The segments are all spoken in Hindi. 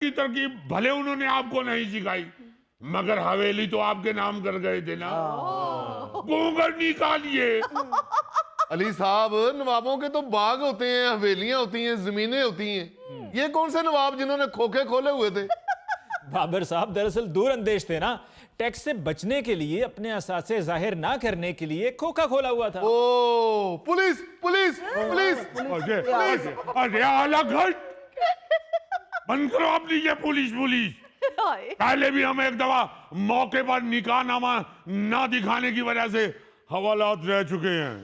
की तरकीब भले उन्होंने आपको नहीं सिखाई, मगर हवेली तो आपके नाम कर गए थे ना। घूंघट निकालिए। अली साहब, नवाबों के तो बाग होते हैं, हवेलियां होती हैं, जमीनें होती हैं। ये कौन से नवाब जिन्होंने खोखे खोले हुए थे? बाबर साहब दरअसल दूर अंदेश थे ना, टैक्स से बचने के लिए, अपने असासे जाहिर ना करने के लिए खोखा खोला हुआ था। ओ, पुलिस पुलिस पुलिस अरे अलग हट, बंद करो अपनी ये पुलिस पुलिस। पहले भी हम एक दफा मौके पर निकाहनामा ना दिखाने की वजह से हवालात रह चुके हैं।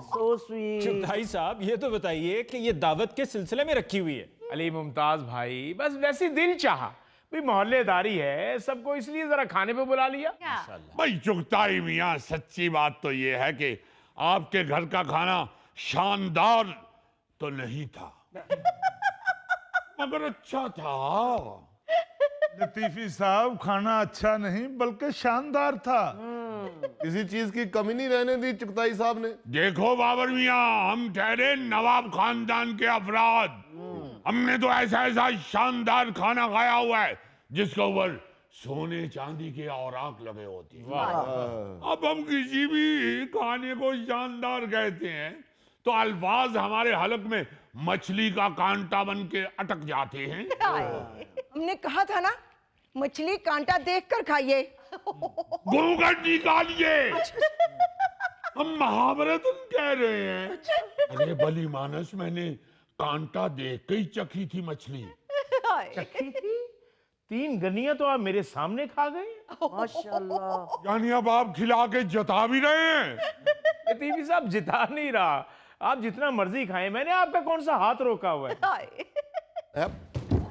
So sweet. चुगताई साहब, ये तो बताइए कि ये दावत के सिलसिले में रखी हुई है? अली मुमताज भाई, बस वैसे दिल चाहा, भाई मोहल्लेदारी है, सबको इसलिए जरा खाने पे बुला लिया। भाई चुगताई मियाँ, सच्ची बात तो ये है कि आपके घर का खाना शानदार तो नहीं था, मगर अच्छा था। लतीफी साहब, खाना अच्छा नहीं बल्कि शानदार था। किसी चीज की कमी नहीं रहने दी चुगताई साहब ने। देखो बाबर मियाँ, हम ठहरे नवाब खानदान के अफराद, हमने तो ऐसा ऐसा शानदार खाना खाया हुआ है जिसके ऊपर सोने चांदी के औराक लगे होते हैं। अब हम किसी भी खाने को शानदार कहते हैं तो अल्फाज हमारे हलक में मछली का कांटा बन के अटक जाते हैं। हमने कहा था ना, मछली कांटा देखकर खाइए। घूंघट निकालिए। हम महाभारत कह रहे हैं। अरे बली मानस, मैंने कांटा देख के ही चखी थी मछली। चखी थी? 3 गनियां तो आप मेरे सामने खा गए। माशाल्लाह। यानी अब आप खिला के जता भी रहे हैं? लतीफी साहब, जिता नहीं रहा, आप जितना मर्जी खाएं, मैंने आपका कौन सा हाथ रोका हुआ है?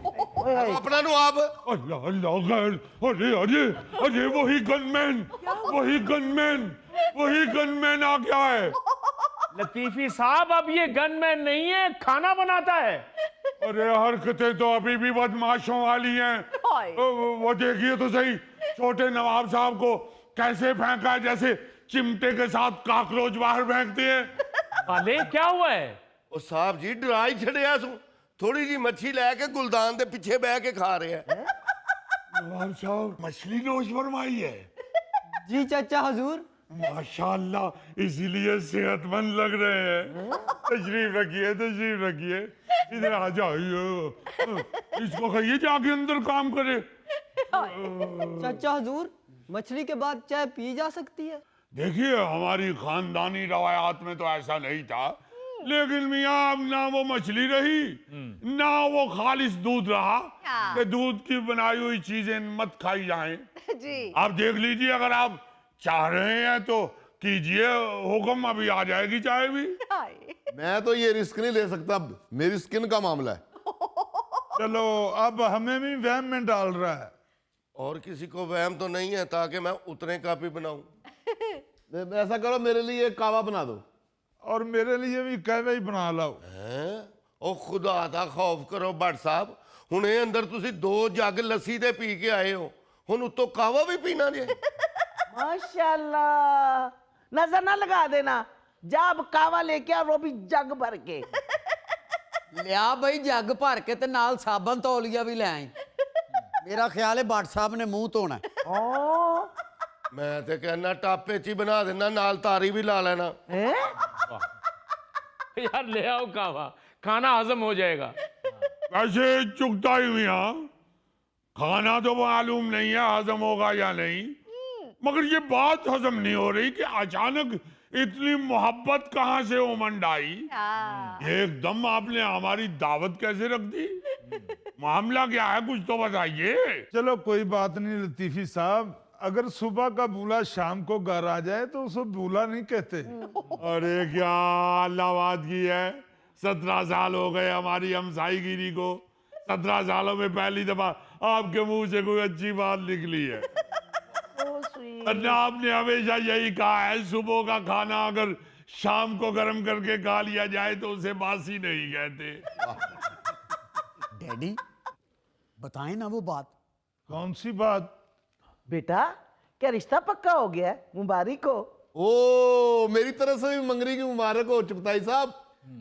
अपना नवाब। अल्लाह अल्लाह खैर। अरे अरे अरे, वही गनमैन आ गया है। लतीफी साहब, अब ये गनमैन नहीं है, खाना बनाता है। अरे हरकतें तो अभी भी बदमाशों वाली हैं। वो देखिए तो सही, छोटे नवाब साहब को कैसे फेंका है, जैसे चिमटे के साथ काकरोच बाहर फेंकते हैं। अरे क्या हुआ है? ओ साहब जी, डरा ही छड़िया सू। थोड़ी जी मच्छी लेके गुलदान दे पीछे बह के खा रहे हैं। नवाब साहब, मछली नोश फरमाई है? जी चाचा हुजूर। माशाल्लाह, इसीलिए सेहतमंद लग रहे हैं। तशरीफ रखिए। इधर आ जाइए, इसको कहिए जाके अंदर काम करे। चाचा हुजूर, मछली के बाद चाय पी जा सकती है? देखिए, हमारी खानदानी रवायात में तो ऐसा नहीं था, लेकिन मियाँ अब ना वो मछली रही, ना वो खालिस दूध रहा कि दूध की बनाई हुई चीजें मत खाई जाएं। जी। आप देख लीजिए, अगर आप चाह रहे हैं तो कीजिए हुक्म, अभी आ जाएगी चाय भी। मैं तो ये रिस्क नहीं ले सकता, मेरी स्किन का मामला है। चलो, अब हमें भी वहम में डाल रहा है। और किसी को वहम तो नहीं है ताकि मैं उतने काफी बनाऊं? ऐसा करो, मेरे लिए एक कावा बना दो। और मेरे लिए भी कहवे ही बना लाओ। ओ खुदा दा खौफ करो भट्ट साहब, हुणे अंदर तुसी 2 जग लस्सी दे पी के आए हो, हुण उत्तों कावा भी पीना जे? माशाल्लाह। नजर ना लगा देना, जब कावा लेके आ, वो भी जग भर के। लिया भाई जग भर के ते नाल साबन तौलिया भी ले आई। मेरा ख्याल है भट्ट साहब ने मुंह धोना है। मैं ते कहना टापे च ही बना देना, नाल तारी भी ला लेना। यार ले आओ कावा, खाना हजम हो जाएगा। वैसे चुगताई मियाँ, खाना तो मालूम नहीं है हजम होगा या नहीं, मगर ये बात हजम नहीं हो रही कि अचानक इतनी मोहब्बत कहाँ से उमंड आई। एकदम आपने हमारी दावत कैसे रख दी? मामला क्या है, कुछ तो बताइए। चलो कोई बात नहीं लतीफी साहब, अगर सुबह का बूला शाम को घर आ जाए तो उसे बूला नहीं कहते। अरे क्या अल्लाह बात की है। 17 साल हो गए हमारी हमसाईगिरी को, 17 सालों में पहली दफा आपके मुंह से कोई अच्छी बात निकली है। वरना आपने हमेशा यही कहा है, सुबह का खाना अगर शाम को गर्म करके खा लिया जाए तो उसे बासी नहीं कहते। डैडी, बताएं ना वो बात। कौन सी बात? बेटा, क्या रिश्ता पक्का हो गया है? मुबारक हो। ओ, मेरी तरफ से भी मंगनी की मुबारक हो चुगताई साहब।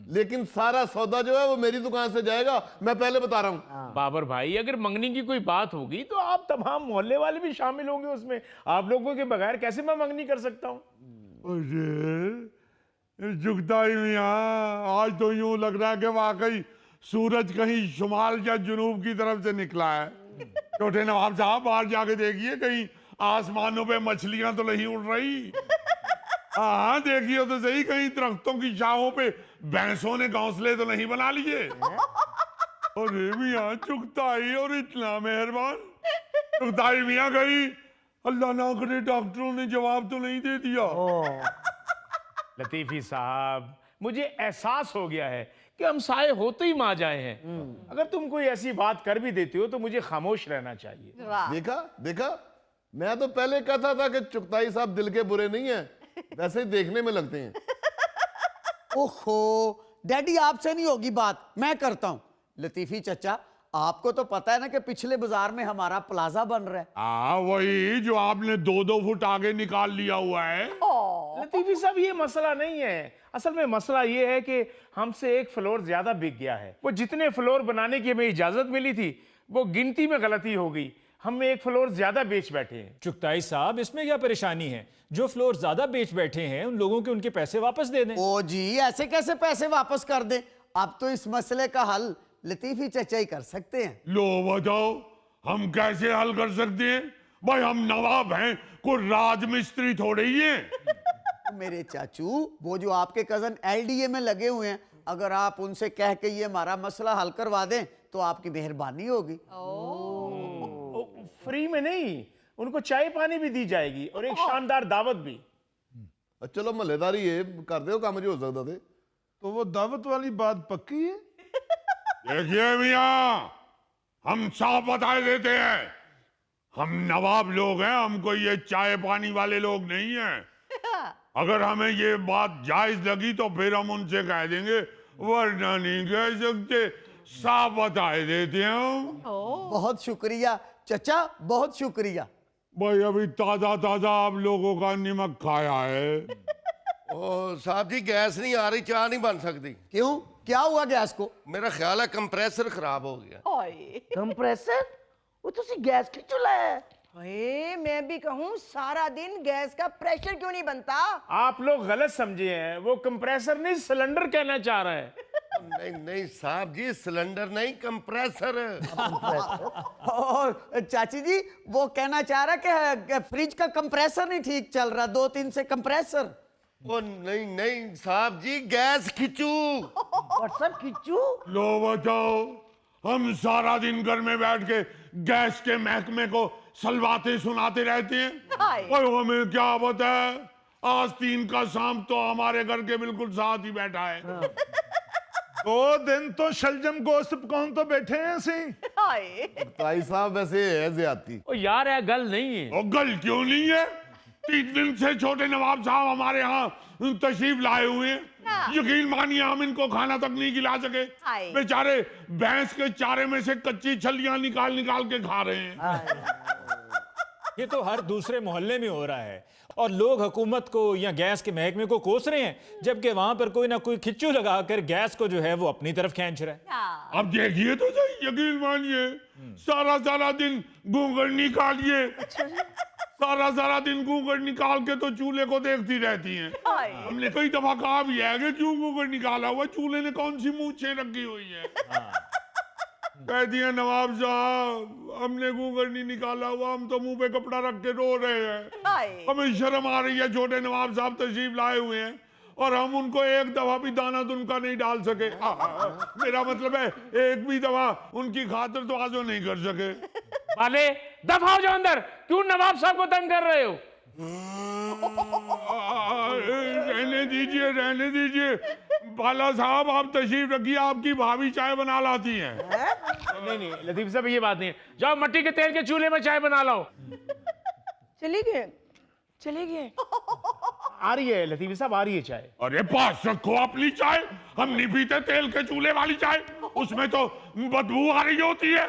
लेकिन सारा सौदा जो है वो मेरी दुकान से जाएगा, मैं पहले बता रहा हूँ। बाबर भाई, अगर मंगनी की कोई बात होगी तो आप तमाम मोहल्ले वाले भी शामिल होंगे उसमें। आप लोगों के बगैर कैसे मैं मंगनी कर सकता हूँ? अरे जुगताई मियाँ, आज तो यूं लग रहा है कि वाकई सूरज कहीं शुमाल या जुनूब की तरफ से निकला है। छोटे नवाब साहब, बाहर जाके देखिए कहीं आसमानों पे मछलियां तो नहीं उड़ रही। हाँ देखिए तो सही, कहीं दरख्तों की शाहों पे भैंसों ने घोंसले तो नहीं बना लिए। अरे मियाँ चुगताई, और इतना मेहरबान। चुगताई मियाँ गई, अल्लाह ना करे डॉक्टरों ने जवाब तो नहीं दे दिया। लतीफी साहब, मुझे एहसास हो गया है कि हम साए होते ही मां जाए हैं। अगर तुम कोई ऐसी बात कर भी देती हो तो मुझे खामोश रहना चाहिए। देखा देखा, मैं तो पहले कहता था कि चुगताई साहब दिल के बुरे नहीं है, वैसे ही देखने में लगते हैं। ओहो डैडी, आपसे नहीं होगी बात, मैं करता हूं। लतीफी चचा, आपको तो पता है ना कि पिछले बाजार में हमारा प्लाजा बन रहा है। हाँ वही जो आपने 2-2 फुट आगे निकाल लिया हुआ है। लतीफी साहब, ये मसला नहीं है। असल में मसला ये है कि हमसे एक फ्लोर ज्यादा बिक गया है। वो जितने फ्लोर बनाने की हमें इजाजत मिली थी, वो गिनती में गलती हो गई, हम एक फ्लोर ज्यादा बेच बैठे हैं। चुगताई साहब, इसमें क्या परेशानी है? जो फ्लोर ज्यादा बेच बैठे हैं उन लोगों के उनके पैसे वापस दे दें। ओ जी, ऐसे कैसे पैसे वापस कर दें? अब तो इस मसले का हल लतीफी चचा ही कर सकते हैं। लो बताओ, हम कैसे हल कर सकते हैं? भाई हम नवाब हैं, कोई राजमिस्त्री थोड़े ही हैं। तो मेरे चाचू, वो जो आपके कजन एलडीए में लगे हुए हैं, अगर आप उनसे कह के ये हमारा मसला हल करवा दें तो आपकी मेहरबानी होगी। फ्री में नहीं, उनको चाय पानी भी दी जाएगी और एक शानदार दावत भी। चलो महल्लेदारी ये कर दो काम जो हो सकता थे। तो वो दावत वाली बात पक्की है? देखिए मियाँ, हम साफ बता देते हैं, हम नवाब लोग हैं, हमको ये चाय पानी वाले लोग नहीं हैं। अगर हमें ये बात जायज लगी तो फिर हम उनसे कह देंगे, वरना नहीं कह सकते। साफ बता देते हैं हम। बहुत शुक्रिया चचा, बहुत शुक्रिया। भाई अभी ताजा ताजा आप लोगों का नमक खाया है। ओ साहब जी, गैस नहीं आ रही, चाय नहीं बन सकती। क्यों, क्या हुआ गैस को? मेरा ख्याल है कंप्रेसर खराब हो गया। कंप्रेसर? वो तो सी गैस की चूल्हा है। अरे मैं भी कहूँ, सारा दिन गैस का प्रेशर क्यों नहीं बनता? आप लोग गलत समझे हैं, वो कंप्रेसर नहीं सिलेंडर कहना चाह रहा है। नहीं नहीं साहब जी, सिलेंडर नहीं, कंप्रेसर। और चाची जी, वो कहना चाह रहा कि फ्रिज का कंप्रेसर नहीं ठीक चल रहा, 2-3 से कंप्रेसर। ओ नहीं नहीं साहब जी, गैस खिंचू। व्हाट्सएप खिंचू? लो बताओ, हम सारा दिन घर में बैठ के गैस के महकमे को सलवाते सुनाते रहते हैं। और हमें क्या पता है, आस्तीन का सांप तो हमारे घर के बिल्कुल साथ ही बैठा है। 2 दिन तो शलजम गोश्त कौन तो बैठे हैं सी। ताई साहब वैसे है ज्यादती। ओ यार, यह गल नहीं है। और गल क्यों नहीं है? 3 दिन से छोटे नवाब साहब हमारे यहाँ तशरीफ लाए हुए हैं। यकीन मानिए हम इनको खाना तक नहीं खिला सके। बेचारे भैंस के चारे में से कच्ची छलियां निकाल निकाल के खा रहे हैं। ये तो हर दूसरे मोहल्ले में हो रहा है और लोग हुकूमत को या गैस के महकमे को कोस रहे हैं, जबकि वहां पर कोई ना कोई खिच्चू लगाकर गैस को जो है वो अपनी तरफ खींच रहा है। अब देखिए तो सही, यकीन मानिए सारा सारा दिन घूंघट निकालिए, सारा दिन घूंघट निकाल के तो चूल्हे को देखती रहती हैं। हमने कई दफा कहा भी है कि क्यों घूंघट निकाला हुआ, चूल्हे ने कौन सी मूंछें रखी हुई है। कह दिया नवाब साहब, हमने घूंघट नहीं निकाला हुआ, हम तो मुंह पे कपड़ा रख के रो रहे हैं। हमें शर्म आ रही है, छोटे नवाब साहब तशरीफ लाए हुए हैं और हम उनको एक दफा भी दाना दुनका नहीं डाल सके। मेरा मतलब है एक भी दफा उनकी खातिर तो आजो नहीं कर सके। वाले दफा हो जाओ अंदर, क्यों नवाब साहब को तंग कर रहे हो? रहने दीजिए बाला साहब, आप तशरीफ रखिए, आपकी भाभी चाय बना लाती हैं। नहीं लतीफ साहब, ये बात नहीं है। जाओ मट्टी के तेल के चूल्हे में चाय बना लाओ। चली गए, चले गए। आ रही है लतीफ साहब, आ रही है चाय। अरे पास रखो अपनी चाय, हम नहीं पीते तेल के चूल्हे वाली चाय, उसमें तो बदबू आ रही होती है।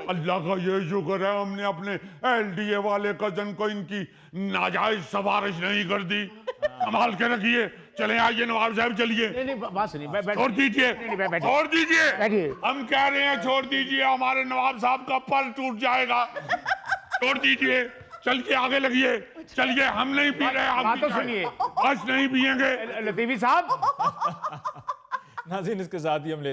अल्लाह का ये शुक्र है हमने अपने एलडीए वाले कजन को इनकी नाजायज सवारिश नहीं कर दी। संभाल के रखिए, चले आइए नवाब साहब, चलिए। नहीं नहीं बात सुनिए, छोड़ दीजिए, नहीं, बैठिए। छोड़ दीजिए। बैठिए। हम कह रहे हैं छोड़ दीजिए, हमारे नवाब साहब का पर टूट जाएगा। छोड़ दीजिए, चल के आगे लगिए। चलिए, हम नहीं पी रहे, आप बात तो पी जाए। सुनिए। बस नहीं पियेंगे। लतीफी साहब, नाज़रीन, इसके साथ ही हम लेते